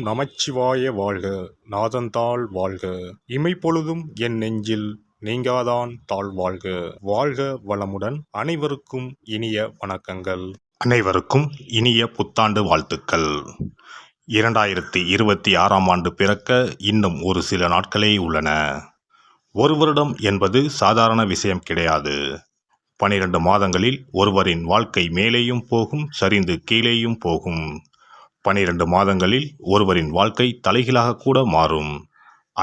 நமச்சிவாய வாழ்க. நாதந்தாள் வாழ்க. இமைப்பொழுதும் என் நெஞ்சில் நீங்காதான் தாழ் வாழ்க. வாழ்க வளமுடன். அனைவருக்கும் இனிய வணக்கங்கள். அனைவருக்கும் இனிய புத்தாண்டு வாழ்த்துக்கள். 2026ஆம் ஆண்டு பிறக்க இன்னும் ஒரு சில நாட்களே உள்ளன. ஒரு வருடம் என்பது சாதாரண விஷயம் கிடையாது. 12 மாதங்களில் ஒருவரின் வாழ்க்கை மேலேயும் போகும், சரிந்து கீழேயும் போகும். 12 மாதங்களில் ஒருவரின் வாழ்க்கை தலைகீழாக கூட மாறும்.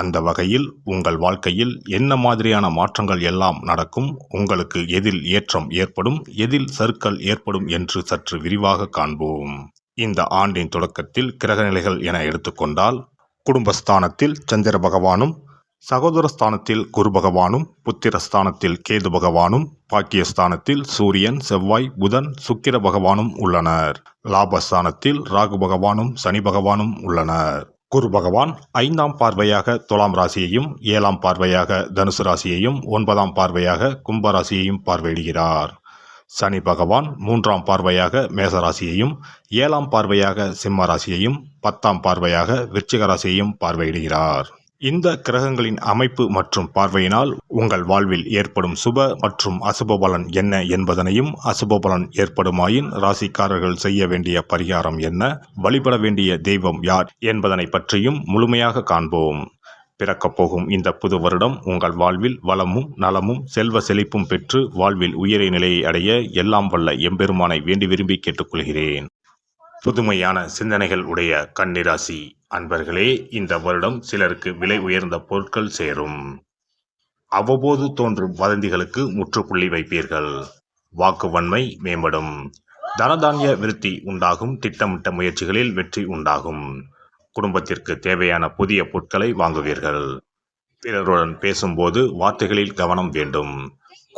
அந்த வகையில் உங்கள் வாழ்க்கையில் என்ன மாதிரியான மாற்றங்கள் எல்லாம் நடக்கும், உங்களுக்கு எதில் ஏற்றம் ஏற்படும், எதில் சறுக்கல் ஏற்படும் என்று சற்று விரிவாக காண்போம். இந்த ஆண்டின் தொடக்கத்தில் கிரகநிலைகள் என எடுத்துக்கொண்டால், குடும்பஸ்தானத்தில் சந்திர பகவானும், சகோதரஸ்தானத்தில் குரு பகவானும், புத்திரஸ்தானத்தில் கேது பகவானும், பாக்கியஸ்தானத்தில் சூரியன், செவ்வாய், புதன், சுக்கிர பகவானும் உள்ளனர். லாபஸ்தானத்தில் ராகு பகவானும் சனி பகவானும் உள்ளனர். குரு பகவான் 5ஆம் பார்வையாக துலாம் ராசியையும், 7ஆம் பார்வையாக தனுசு ராசியையும், 9ஆம் பார்வையாக கும்ப ராசியையும் பார்வையிடுகிறார். சனி பகவான் 3ஆம் பார்வையாக மேச ராசியையும், 7ஆம் பார்வையாக சிம்ம ராசியையும், 10ஆம் பார்வையாக விருச்சிக ராசியையும் பார்வையிடுகிறார். இந்த கிரகங்களின் அமைப்பு மற்றும் பார்வையினால் உங்கள் வாழ்வில் ஏற்படும் சுப மற்றும் அசுப பலன் என்ன என்பதனையும், அசுப பலன் ஏற்படுமாயின் ராசிக்காரர்கள் செய்ய வேண்டிய பரிகாரம் என்ன, வழிபட வேண்டிய தெய்வம் யார் என்பதனை பற்றியும் முழுமையாக காண்போம். பிறக்கப் போகும் இந்த புது வருடம் உங்கள் வாழ்வில் வளமும் நலமும் செல்வ செழிப்பும் பெற்று வாழ்வில் உயரிய நிலையை அடைய எல்லாம் வல்ல எம்பெருமானை வேண்டி விரும்பி கேட்டுக்கொள்கிறேன். புதுமையான சிந்தனைகள் உடைய கன்னிராசி அன்பர்களே, இந்த வருடம் சிலருக்கு விலை உயர்ந்த பொருட்கள் சேரும். அவ்வப்போது தோன்றும் வதந்திகளுக்கு முற்றுப்புள்ளி வைப்பீர்கள். வாக்கு வன்மை மேம்படும். தனதானிய விருத்தி உண்டாகும். திட்டமிட்ட முயற்சிகளில் வெற்றி உண்டாகும். குடும்பத்திற்கு தேவையான புதிய பொருட்களை வாங்குவீர்கள். பிறருடன் பேசும்போது வார்த்தைகளில் கவனம் வேண்டும்.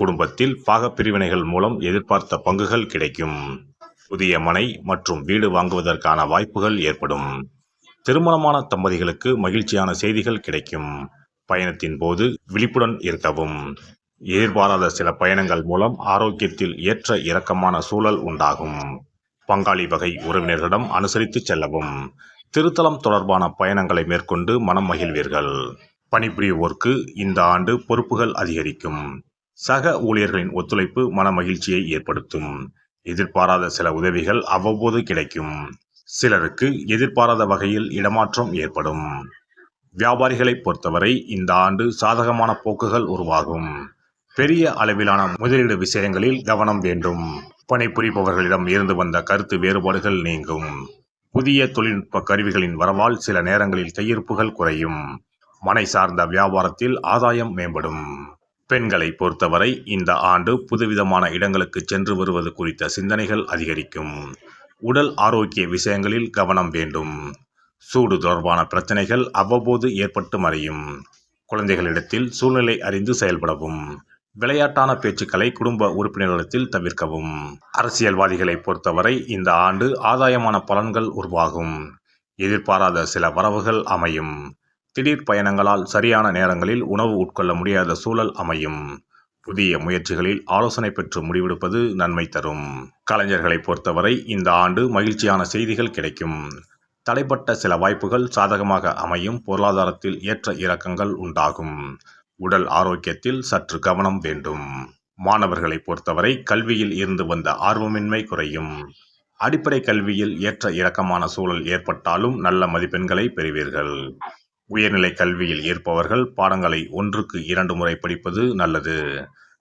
குடும்பத்தில் பாக பிரிவினைகள் மூலம் எதிர்பார்த்த பங்குகள் கிடைக்கும். புதிய மனை மற்றும் வீடு வாங்குவதற்கான வாய்ப்புகள் ஏற்படும். திருமணமான தம்பதிகளுக்கு மகிழ்ச்சியான செய்திகள் கிடைக்கும். பயணத்தின் போது விழிப்புடன் இருக்கவும். எதிர்பாராத சில பயணங்கள் மூலம் ஆரோக்கியத்தில் ஏற்ற இறக்கமான சூழல் உண்டாகும். பங்காளி வகை உறவினர்களிடம் அனுசரித்து செல்லவும். திருத்தலம் தொடர்பான பயணங்களை மேற்கொண்டு மனம் மகிழ்வீர்கள். பணிபுரிவோருக்கு இந்த ஆண்டு பொறுப்புகள் அதிகரிக்கும். சக ஊழியர்களின் ஒத்துழைப்பு மன மகிழ்ச்சியை ஏற்படுத்தும். எதிர்பாராத சில உதவிகள் அவ்வப்போது கிடைக்கும். சிலருக்கு எதிர்பாராத வகையில் இடமாற்றம் ஏற்படும். வியாபாரிகளை பொறுத்தவரை இந்த ஆண்டு சாதகமான போக்குகள் உருவாகும். பெரிய அளவிலான முதலீடு விஷயங்களில் கவனம் வேண்டும். பணிபுரிபவர்களிடம் இருந்து வந்த கருத்து வேறுபாடுகள் நீங்கும். புதிய தொழில்நுட்ப கருவிகளின் வரவால் சில நேரங்களில் கையிருப்புகள் குறையும். மனை சார்ந்த வியாபாரத்தில் ஆதாயம் மேம்படும். பெண்களை பொறுத்தவரை இந்த ஆண்டு புதுவிதமான இடங்களுக்கு சென்று வருவது குறித்த சிந்தனைகள் அதிகரிக்கும். உடல் ஆரோக்கிய விஷயங்களில் கவனம் வேண்டும். சூடு தொடர்பான பிரச்சனைகள் அவ்வப்போது ஏற்பட்டு மறையும். குழந்தைகளிடத்தில் சூழ்நிலை அறிந்து செயல்படவும். விளையாட்டான பேச்சுக்களை குடும்ப உறுப்பினர்களிடத்தில் தவிர்க்கவும். அரசியல்வாதிகளை பொறுத்தவரை இந்த ஆண்டு ஆதாயமான பலன்கள் உருவாகும். எதிர்பாராத சில வரவுகள் அமையும். திடீர் பயணங்களால் சரியான நேரங்களில் உணவு உட்கொள்ள முடியாத சூழல் அமையும். புதிய முயற்சிகளில் ஆலோசனை பெற்று முடிவெடுப்பது நன்மை தரும். கலைஞர்களை பொறுத்தவரை இந்த ஆண்டு மகிழ்ச்சியான செய்திகள் கிடைக்கும். தடைப்பட்ட சில வாய்ப்புகள் சாதகமாக அமையும். பொருளாதாரத்தில் ஏற்ற இறக்கங்கள் உண்டாகும். உடல் ஆரோக்கியத்தில் சற்று கவனம் வேண்டும். மாணவர்களை பொறுத்தவரை கல்வியில் இருந்து வந்த ஆர்வமின்மை குறையும். அடிப்படை கல்வியில் ஏற்ற இறக்கமான சூழல் ஏற்பட்டாலும் நல்ல மதிப்பெண்களை பெறுவீர்கள். உயர்நிலை கல்வியில் இருப்பவர்கள் பாடங்களை 1க்கு 2 முறை படிப்பது நல்லது.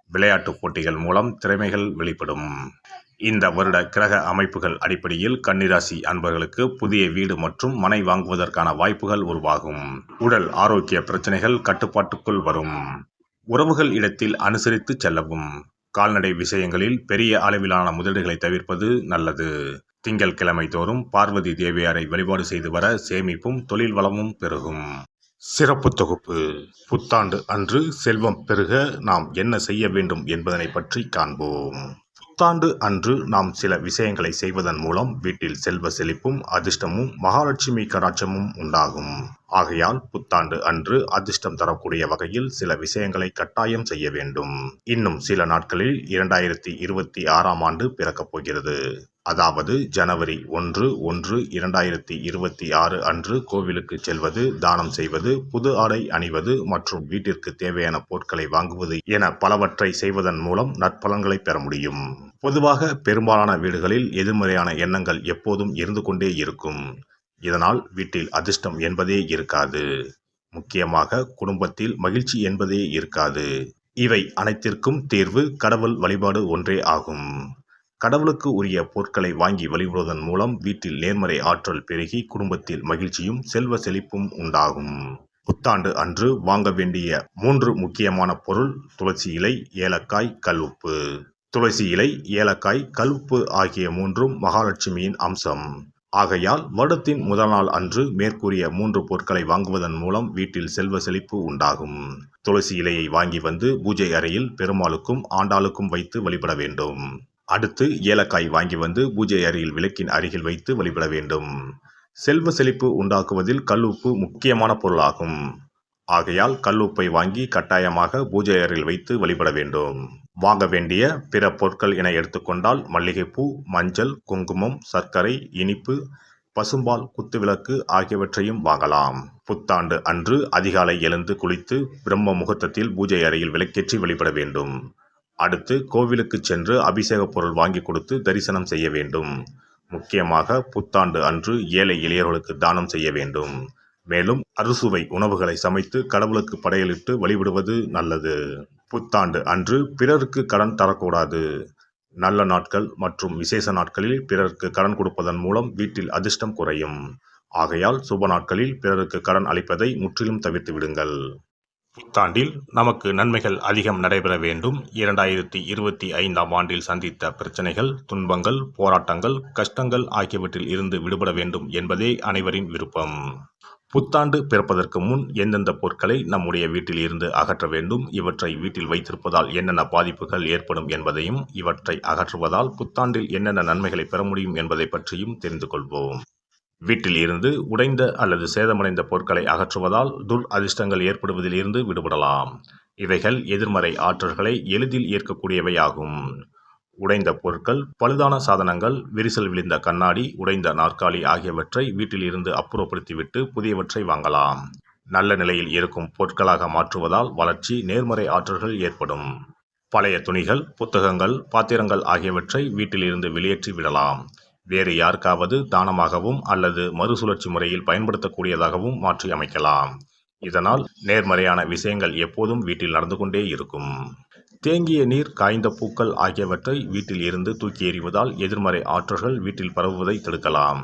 விளையாட்டு போட்டிகள் மூலம் திறமைகள் வெளிப்படும். இந்த வருட கிரக அமைப்புகள் அடிப்படையில் கன்னிராசி அன்பர்களுக்கு புதிய வீடு மற்றும் மனை வாங்குவதற்கான வாய்ப்புகள் உருவாகும். உடல் ஆரோக்கிய பிரச்சனைகள் கட்டுப்பாட்டுக்குள் வரும். உறவுகள் இடத்தில் அனுசரித்து செல்லவும். கால்நடை விஷயங்களில் பெரிய அளவிலான முதலீடுகளை தவிர்ப்பது நல்லது. திங்கட்கிழமை தோறும் பார்வதி தேவியாரை வழிபாடு செய்து வர சேமிப்பும் தொழில் வளமும் பெருகும். சிறப்பு தொகுப்பு. புத்தாண்டு அன்று செல்வம் பெருக நாம் என்ன செய்ய வேண்டும் என்பதனை பற்றி காண்போம். புத்தாண்டு அன்று நாம் சில விஷயங்களை செய்வதன் மூலம் வீட்டில் செல்வ செழிப்பும் அதிர்ஷ்டமும் மகாலட்சுமி கடாட்சமும் உண்டாகும். ஆகையால் புத்தாண்டு அன்று அதிர்ஷ்டம் தரக்கூடிய வகையில் சில விஷயங்களை கட்டாயம் செய்ய வேண்டும். இன்னும் சில நாட்களில் 2026ஆம் ஆண்டு பிறக்கப் போகிறது. அதாவது ஜனவரி 1/1/2026 அன்று கோவிலுக்கு செல்வது, தானம் செய்வது, புது ஆடை அணிவது மற்றும் வீட்டிற்கு தேவையான பொருட்களை வாங்குவது என பலவற்றை செய்வதன் மூலம் நற்பலன்களை பெற முடியும். பொதுவாக பெரும்பாலான வீடுகளில் எதிர்மறையான எண்ணங்கள் எப்போதும் இருந்து கொண்டே இருக்கும். இதனால் வீட்டில் அதிர்ஷ்டம் என்பதே இருக்காது. முக்கியமாக குடும்பத்தில் மகிழ்ச்சி என்பதே இருக்காது. இவை அனைத்திற்கும் தீர்வு கடவுள் வழிபாடு ஒன்றே ஆகும். கடவுளுக்கு உரிய பொருட்களை வாங்கி வழிபடுவதன் மூலம் வீட்டில் நேர்மறை ஆற்றல் பெருகி குடும்பத்தில் மகிழ்ச்சியும் செல்வ செழிப்பும் உண்டாகும். புத்தாண்டு அன்று வாங்க வேண்டிய 3 முக்கியமான பொருள்: துளசி இலை, ஏலக்காய், கல்உப்பு. துளசி இலை, ஏலக்காய், கல்உப்பு ஆகிய 3ம் மகாலட்சுமியின் அம்சம். ஆகையால் வருடத்தின் முதல் நாள் அன்று மேற்கூறிய 3 பொருட்களை வாங்குவதன் மூலம் வீட்டில் செல்வ செழிப்பு உண்டாகும். துளசி இலையை வாங்கி வந்து பூஜை அறையில் பெருமாளுக்கும் ஆண்டாளுக்கும் வைத்து வழிபட வேண்டும். அடுத்து ஏலக்காய் வாங்கி வந்து பூஜை அறையில் விளக்கின் அருகில் வைத்து வழிபட வேண்டும். செல்வ செழிப்பு உண்டாக்குவதில் கல்உப்பு முக்கியமான பொருளாகும். ஆகையால் கல்உப்பை வாங்கி கட்டாயமாக பூஜை அறையில் வைத்து வழிபட வேண்டும். வாங்க வேண்டிய பிற பொருட்கள் என எடுத்துக்கொண்டால் மல்லிகைப்பூ, மஞ்சள், குங்குமம், சர்க்கரை, இனிப்பு, பசும்பால், குத்துவிளக்கு ஆகியவற்றையும் வாங்கலாம். புத்தாண்டு அன்று அதிகாலை எழுந்து குளித்து பிரம்ம முகூர்த்தத்தில் பூஜை அறையில் விளக்கேற்றி வழிபட வேண்டும். அடுத்து கோவிலுக்கு சென்று அபிஷேக பொருள் வாங்கி கொடுத்து தரிசனம் செய்ய வேண்டும். முக்கியமாக புத்தாண்டு அன்று ஏழை எளியவர்களுக்கு தானம் செய்ய வேண்டும். மேலும் அறுசுவை உணவுகளை சமைத்து கடவுளுக்கு படையலிட்டு வழிபடுவது நல்லது. புத்தாண்டு அன்று பிறருக்கு கடன் தரக்கூடாது. நல்ல நாட்கள் மற்றும் விசேஷ நாட்களில் பிறருக்கு கடன் கொடுப்பதன் மூலம் வீட்டில் அதிர்ஷ்டம் குறையும். ஆகையால் சுப நாட்களில் பிறருக்கு கடன் அளிப்பதை முற்றிலும் தவிர்த்து விடுங்கள். புத்தாண்டில் நமக்கு நன்மைகள் அதிகம் நடைபெற வேண்டும். 2025ஆம் ஆண்டில் சந்தித்த பிரச்சனைகள், துன்பங்கள், போராட்டங்கள், கஷ்டங்கள் ஆகியவற்றில் இருந்து விடுபட வேண்டும் என்பதே அனைவரின் விருப்பம். புத்தாண்டு பிறப்பதற்கு முன் எந்தெந்த பொருட்களை நம்முடைய வீட்டில் இருந்து அகற்ற வேண்டும், இவற்றை வீட்டில் வைத்திருப்பதால் என்னென்ன பாதிப்புகள் ஏற்படும் என்பதையும், இவற்றை அகற்றுவதால் புத்தாண்டில் என்னென்ன நன்மைகளை பெற முடியும் என்பதை பற்றியும் தெரிந்து கொள்வோம். வீட்டில் இருந்து உடைந்த அல்லது சேதமடைந்த பொருட்களை அகற்றுவதால் துர் அதிர்ஷ்டங்கள் ஏற்படுவதில் இருந்து விடுபடலாம். இவைகள் எதிர்மறை ஆற்றல்களை எளிதில் ஈர்க்கக்கூடியவையாகும். உடைந்த பொருட்கள், பழுதான சாதனங்கள், விரிசல் விழுந்த கண்ணாடி, உடைந்த நாற்காலி ஆகியவற்றை வீட்டில் இருந்து அப்புறப்படுத்திவிட்டு புதியவற்றை வாங்கலாம். நல்ல நிலையில் இருக்கும் பொருட்களாக மாற்றுவதால் வளர்ச்சி, நேர்மறை ஆற்றல்கள் ஏற்படும். பழைய துணிகள், புத்தகங்கள், பாத்திரங்கள் ஆகியவற்றை வீட்டில் இருந்து வெளியேற்றி விடலாம். வேறு யாருக்காவது தானமாகவும் அல்லது மறுசுழற்சி முறையில் பயன்படுத்தக்கூடியதாகவும் மாற்றி அமைக்கலாம். இதனால் நேர்மறையான விஷயங்கள் எப்போதும் வீட்டில் நடந்து கொண்டே இருக்கும். தேங்கிய நீர், காய்ந்த பூக்கள் ஆகியவற்றை வீட்டில் இருந்து தூக்கி எறிவதால் எதிர்மறை ஆற்றல்கள் வீட்டில் பரவுவதை தடுக்கலாம்.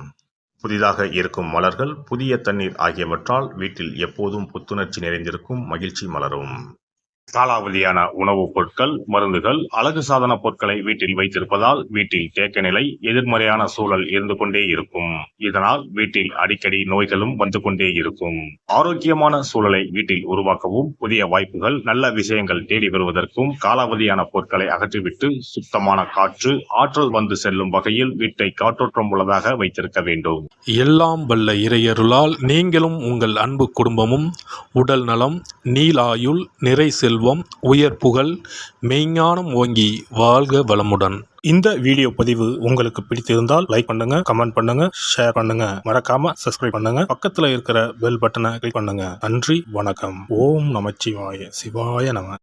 புதிதாக இருக்கும் மலர்கள், புதிய தண்ணீர் ஆகியவற்றால் வீட்டில் எப்போதும் புத்துணர்ச்சி நிறைந்திருக்கும், மகிழ்ச்சி மலரும். காலாவதியான உணவுப் பொருட்கள், மருந்துகள், அழகு சாதன பொருட்களை வீட்டில் வைத்திருப்பதால் வீட்டில் தேக்க நிலை, எதிர்மறையான சூழல் இருந்து கொண்டே இருக்கும். இதனால் வீட்டில் அடிக்கடி நோய்களும் வந்து கொண்டே இருக்கும். ஆரோக்கியமான சூழலை வீட்டில் உருவாக்கவும், புதிய வாய்ப்புகள், நல்ல விஷயங்கள் தேடி வருவதற்கும் காலாவதியான பொருட்களை அகற்றிவிட்டு சுத்தமான காற்று, ஆற்றல் வந்து செல்லும் வகையில் வீட்டை காற்றோட்டம் உள்ளதாக வைத்திருக்க வேண்டும். எல்லாம் வல்ல இறையருளால் நீங்களும் உங்கள் அன்பு குடும்பமும் உடல் நலம், நீளாயுள், நிறை செல்வம், உயர் புகழ், மெய்ஞானம் ஓங்கி வாழ்க வளமுடன். இந்த வீடியோ பதிவு உங்களுக்கு பிடித்திருந்தால் லைக் பண்ணுங்க, கமெண்ட் பண்ணுங்க, ஷேர் பண்ணுங்க. மறக்காம சப்ஸ்கிரைப் பண்ணுங்க. பக்கத்துல இருக்கிற பெல் பட்டனை கிளிக் பண்ணுங்க. நன்றி, வணக்கம். ஓம் நமச்சிவாய. சிவாய நம.